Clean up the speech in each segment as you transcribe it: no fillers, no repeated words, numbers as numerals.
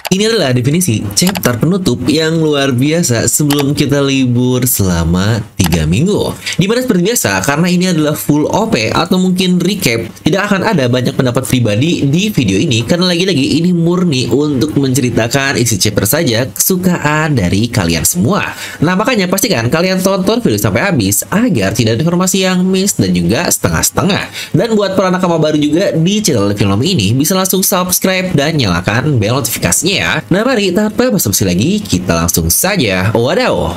Ini adalah definisi chapter penutup yang luar biasa sebelum kita libur selama 3 minggu. Dimana seperti biasa, karena ini adalah full OP atau mungkin recap, tidak akan ada banyak pendapat pribadi di video ini, karena lagi-lagi ini murni untuk menceritakan isi chapter saja kesukaan dari kalian semua. Nah, makanya pastikan kalian tonton video sampai habis agar tidak ada informasi yang miss dan juga setengah-setengah. Dan buat para nakama baru juga di channel film ini, bisa langsung subscribe dan nyalakan bel notifikasinya ya. Nah, mari tanpa basa-basi lagi, kita langsung saja. Wadaw!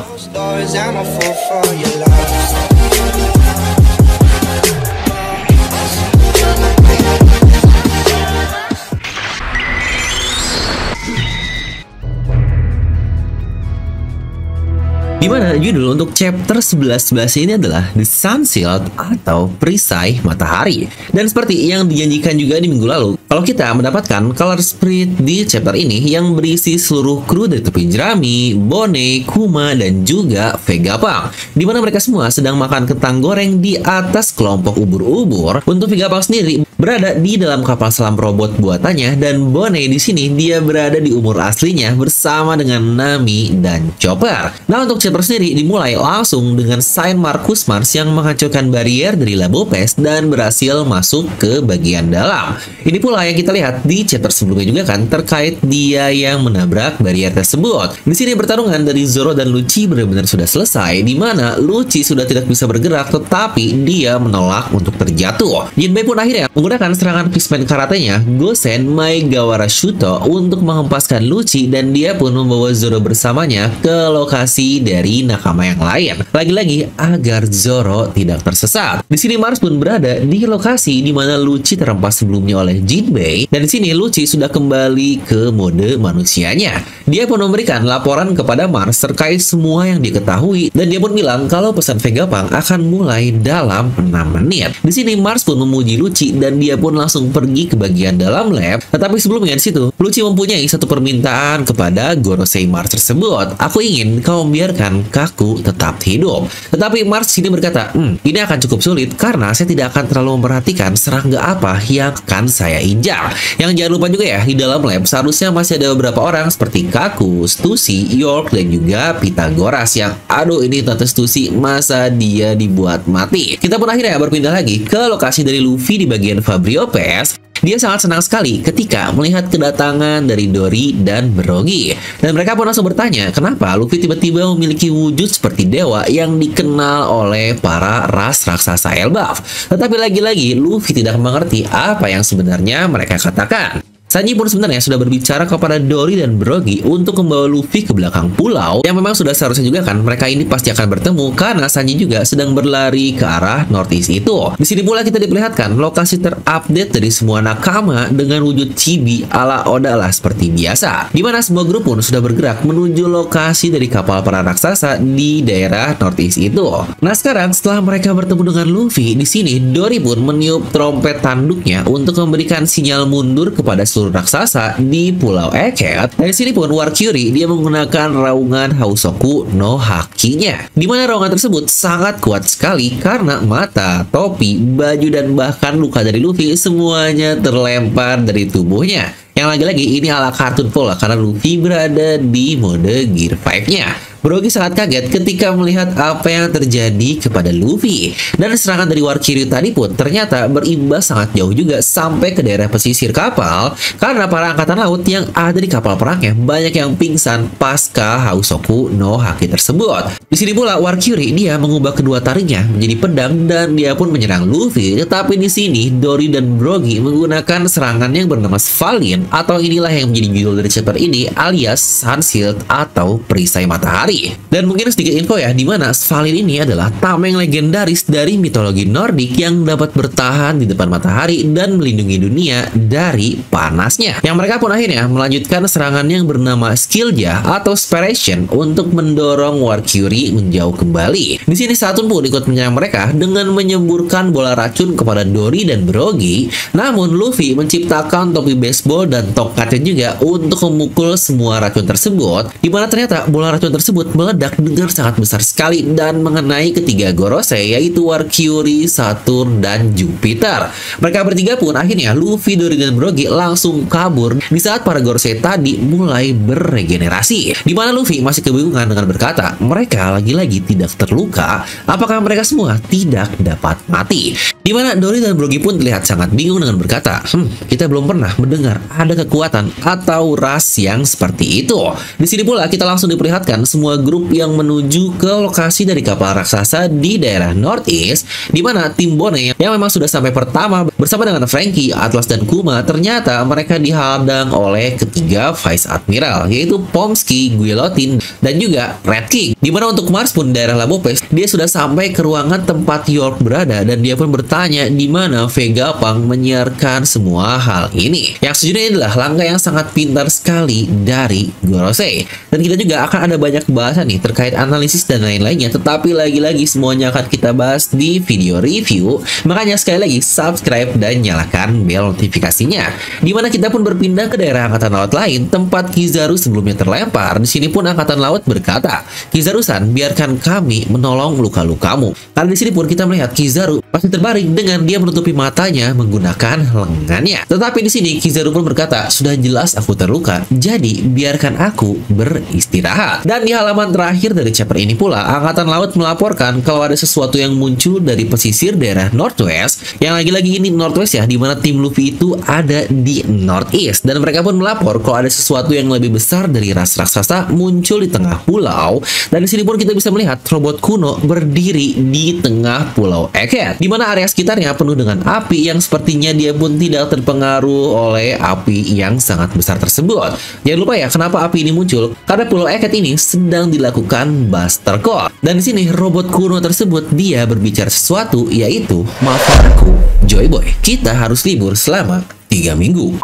Dimana judul untuk chapter 11 ini adalah The Sun Shield atau perisai matahari. Dan seperti yang dijanjikan juga di minggu lalu, kalau kita mendapatkan color sprite di chapter ini yang berisi seluruh kru dari Topi Jerami, Bone, Kuma, dan juga Vegapunk, dimana mereka semua sedang makan kentang goreng di atas kelompok ubur-ubur. Untuk Vegapunk sendiri berada di dalam kapal selam robot buatannya, dan Bone di sini dia berada di umur aslinya bersama dengan Nami dan Chopper. Nah, untuk chapter sendiri dimulai langsung dengan Saint Marcus Mars yang menghancurkan barrier dari Labopes dan berhasil masuk ke bagian dalam. Ini pula yang kita lihat di chapter sebelumnya juga kan, terkait dia yang menabrak barrier tersebut. Di sini pertarungan dari Zoro dan Lucci benar-benar sudah selesai, di mana Lucci sudah tidak bisa bergerak tetapi dia menolak untuk terjatuh. Jinbei pun akhirnya menggunakan serangan Fishman karatenya Gosen Maegawara Shuto untuk menghempaskan Lucci, dan dia pun membawa Zoro bersamanya ke lokasi dari nakama yang lain, lagi-lagi agar Zoro tidak tersesat. Di sini Mars pun berada di lokasi di mana Lucci terhempas sebelumnya oleh Jinbei, dan di sini Lucci sudah kembali ke mode manusianya. Dia pun memberikan laporan kepada Mars terkait semua yang diketahui, dan dia pun bilang kalau pesan Vegapunk akan mulai dalam 6 menit. Di sini Mars pun memuji Lucci dan dia pun langsung pergi ke bagian dalam lab. Tetapi sebelumnya di situ Lucci mempunyai satu permintaan kepada Gorosei Mars tersebut. Aku ingin kau membiarkan Kaku tetap hidup. Tetapi Mars sini berkata, ini akan cukup sulit karena saya tidak akan terlalu memperhatikan serangga apa yang akan saya injak. Yang jangan lupa juga ya, di dalam lab seharusnya masih ada beberapa orang seperti Kaku, Stussy, York, dan juga Pythagoras yang aduh ini Tante Stussy masa dia dibuat mati. Kita pun akhirnya berpindah lagi ke lokasi dari Luffy di bagian Fabrio PS. Dia sangat senang sekali ketika melihat kedatangan dari Dory dan Brogy. Dan mereka pun langsung bertanya, kenapa Luffy tiba-tiba memiliki wujud seperti dewa yang dikenal oleh para ras raksasa Elbaf. Tetapi lagi-lagi Luffy tidak mengerti apa yang sebenarnya mereka katakan. Sanji pun sebenarnya sudah berbicara kepada Dory dan Brogy untuk membawa Luffy ke belakang pulau, yang memang sudah seharusnya juga kan mereka ini pasti akan bertemu karena Sanji juga sedang berlari ke arah northeast itu. Di sini pula kita diperlihatkan lokasi terupdate dari semua nakama dengan wujud chibi ala Oda lah seperti biasa, di mana semua grup pun sudah bergerak menuju lokasi dari kapal para raksasa di daerah northeast itu. Nah, sekarang setelah mereka bertemu dengan Luffy, di sini Dory pun meniup trompet tanduknya untuk memberikan sinyal mundur kepada seluruh raksasa di Pulau Eket. Dari sini pun War Curie dia menggunakan raungan Hausoku no Haki-nya, di mana raungan tersebut sangat kuat sekali karena mata, topi, baju, dan bahkan luka dari Luffy semuanya terlempar dari tubuhnya. Yang lagi-lagi ini ala kartun pola karena Luffy berada di mode Gear 5-nya. Brogy sangat kaget ketika melihat apa yang terjadi kepada Luffy. Dan serangan dari War Curie tadi pun ternyata berimbas sangat jauh juga sampai ke daerah pesisir kapal, karena para angkatan laut yang ada di kapal perangnya banyak yang pingsan pasca Hausoku no Haki tersebut. Di sini pula War Curie dia mengubah kedua taringnya menjadi pedang dan dia pun menyerang Luffy. Tetapi di sini Dory dan Brogy menggunakan serangan yang bernama Svalin, atau inilah yang menjadi judul dari chapter ini alias Sun Shield atau perisai matahari. Dan mungkin sedikit info ya, di mana Svalin ini adalah tameng legendaris dari mitologi Nordik yang dapat bertahan di depan matahari dan melindungi dunia dari panasnya. Yang mereka pun akhirnya melanjutkan serangan yang bernama Skillja atau Spiration untuk mendorong War Curie menjauh kembali. Di sini Saturn pun ikut menyerang mereka dengan menyemburkan bola racun kepada Dory dan Brogy. Namun Luffy menciptakan topi baseball dan tongkatnya juga untuk memukul semua racun tersebut, di mana ternyata bola racun tersebut tersebut meledak dengan sangat besar sekali dan mengenai ketiga Gorosei, yaitu Valkyrie, Saturn, dan Jupiter. Mereka bertiga pun akhirnya Luffy, Dory, dan Brogy langsung kabur di saat para Gorosei tadi mulai beregenerasi. Di mana Luffy masih kebingungan dengan berkata, mereka lagi-lagi tidak terluka, apakah mereka semua tidak dapat mati? Di mana Dory dan Brogy pun terlihat sangat bingung dengan berkata, kita belum pernah mendengar ada kekuatan atau ras yang seperti itu. Di sini pula kita langsung diperlihatkan semua grup yang menuju ke lokasi dari kapal raksasa di daerah Northeast, di mana tim Bone yang memang sudah sampai pertama bersama dengan Franky, Atlas, dan Kuma, ternyata mereka dihadang oleh ketiga Vice Admiral, yaitu Pomsky, Guillotine, dan juga Red King. Di mana untuk Mars pun daerah Labopes, dia sudah sampai ke ruangan tempat York berada dan dia pun bertanya di mana Vegapunk menyiarkan semua hal ini. Yang sejujurnya adalah langkah yang sangat pintar sekali dari Gorosei. Dan kita juga akan ada banyak bahasan nih terkait analisis dan lain-lainnya, tetapi lagi-lagi semuanya akan kita bahas di video review. Makanya sekali lagi subscribe dan nyalakan bel notifikasinya. Dimana kita pun berpindah ke daerah angkatan laut lain tempat Kizaru sebelumnya terlempar. Di sini pun angkatan laut berkata, Kizaru-san, biarkan kami menolong luka-lukamu. Karena di sini pun kita melihat Kizaru pasti terbaring dengan dia menutupi matanya menggunakan lengannya. Tetapi di sini Kizaru pun berkata, sudah jelas aku terluka, jadi biarkan aku beristirahat. Dan di halaman terakhir dari chapter ini pula, angkatan laut melaporkan kalau ada sesuatu yang muncul dari pesisir daerah Northwest. Yang lagi-lagi ini Northwest ya, dimana tim Luffy itu ada di Northeast. Dan mereka pun melapor kalau ada sesuatu yang lebih besar dari ras raksasa muncul di tengah pulau. Dan di sini pun kita bisa melihat robot kuno berdiri di tengah pulau Eket, di mana area sekitarnya penuh dengan api yang sepertinya dia pun tidak terpengaruh oleh api yang sangat besar tersebut. Jangan lupa ya, kenapa api ini muncul? Karena pulau Eket ini sedang dilakukan Buster Call. Dan di sini robot kuno tersebut dia berbicara sesuatu, yaitu, maafkan aku, Joy Boy, kita harus libur selama 3 minggu.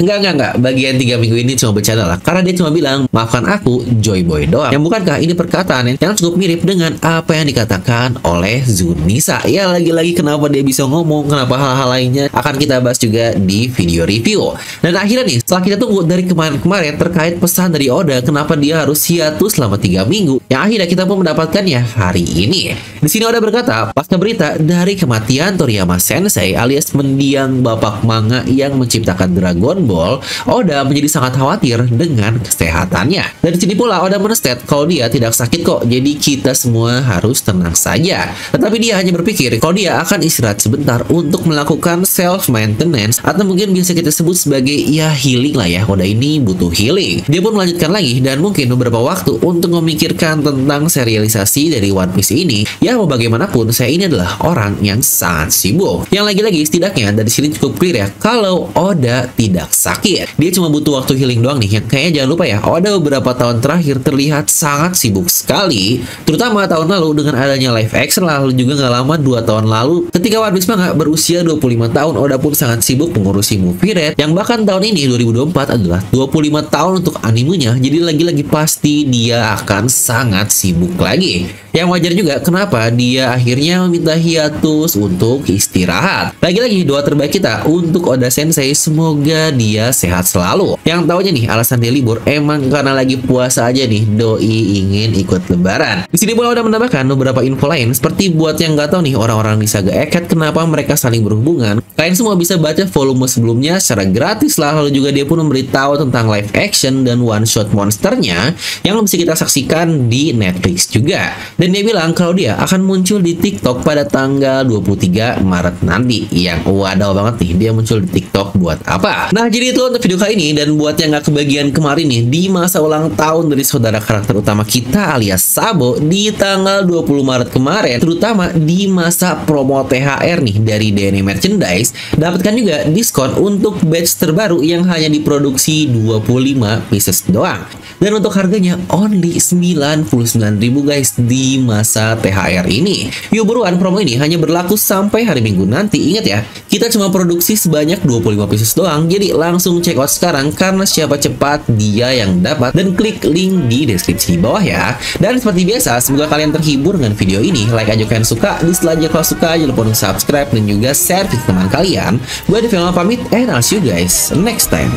Enggak. Bagian 3 minggu ini cuma bercanda lah. Karena dia cuma bilang, maafkan aku, Joy Boy doang. Yang bukankah ini perkataan yang cukup mirip dengan apa yang dikatakan oleh Zunisa. Ya, lagi-lagi kenapa dia bisa ngomong, kenapa hal-hal lainnya akan kita bahas juga di video review. Dan akhirnya nih, setelah kita tunggu dari kemarin-kemarin terkait pesan dari Oda, kenapa dia harus hiatus selama 3 minggu, yang akhirnya kita pun mendapatkannya hari ini. Di sini Oda berkata, pasca berita dari kematian Toriyama Sensei alias mendiang bapak manga yang menciptakan Dragon Ball, Oda menjadi sangat khawatir dengan kesehatannya. Dan di sini pula Oda menestat kalau dia tidak sakit kok, jadi kita semua harus tenang saja. Tetapi dia hanya berpikir kalau dia akan istirahat sebentar untuk melakukan self maintenance, atau mungkin bisa kita sebut sebagai ya healing lah ya. Oda ini butuh healing. Dia pun melanjutkan lagi dan mungkin beberapa waktu untuk memikirkan tentang serialisasi dari One Piece ini. Ya mau bagaimanapun, saya ini adalah orang yang sangat sibuk. Yang lagi-lagi setidaknya dari sini cukup clear ya, kalau Oda tidak sakit, dia cuma butuh waktu healing doang nih. Yang kayaknya jangan lupa ya, Oda beberapa tahun terakhir terlihat sangat sibuk sekali, terutama tahun lalu dengan adanya live action, lalu juga nggak lama 2 tahun lalu ketika One Piece manga berusia 25 tahun, Oda pun sangat sibuk mengurusi movie red, yang bahkan tahun ini 2024 adalah 25 tahun untuk animenya. Jadi lagi-lagi pasti dia akan sangat sibuk lagi. Yang wajar juga kenapa dia akhirnya meminta hiatus untuk istirahat. Lagi-lagi doa terbaik kita untuk Oda Sensei, semoga dia sehat selalu. Yang tahunya nih alasan dia libur emang karena lagi puasa aja nih, doi ingin ikut lebaran. Di sini pula Oda menambahkan beberapa info lain, seperti buat yang nggak tahu nih orang-orang di Saga Eket kenapa mereka saling berhubungan, kalian semua bisa baca volume sebelumnya secara gratis lah. Lalu juga dia pun memberitahu tentang live action dan one shot monsternya yang bisa kita saksikan di Netflix juga. Dan dia bilang kalau dia akan muncul di TikTok pada tanggal 23 Maret nanti. Yang wadaw banget nih, dia muncul di TikTok buat apa? Nah, jadi itu untuk video kali ini. Dan buat yang gak kebagian kemarin nih, di masa ulang tahun dari saudara karakter utama kita alias Sabo di tanggal 20 Maret kemarin, terutama di masa promo THR nih dari DNA Merchandise, dapatkan juga diskon untuk batch terbaru yang hanya diproduksi 25 pieces doang. Dan untuk harganya only 99.000 guys di masa THR ini. Yuk buruan, promo ini hanya berlaku sampai hari Minggu nanti. Ingat ya, kita cuma produksi sebanyak 25 pieces doang. Jadi langsung check out sekarang, karena siapa cepat dia yang dapat. Dan klik link di deskripsi di bawah ya. Dan seperti biasa, semoga kalian terhibur dengan video ini. Like aja kalian suka, dislike aja kalau suka. Jangan lupa untuk subscribe dan juga share ke teman kalian. Gue Devil pamit, and I'll see you guys next time.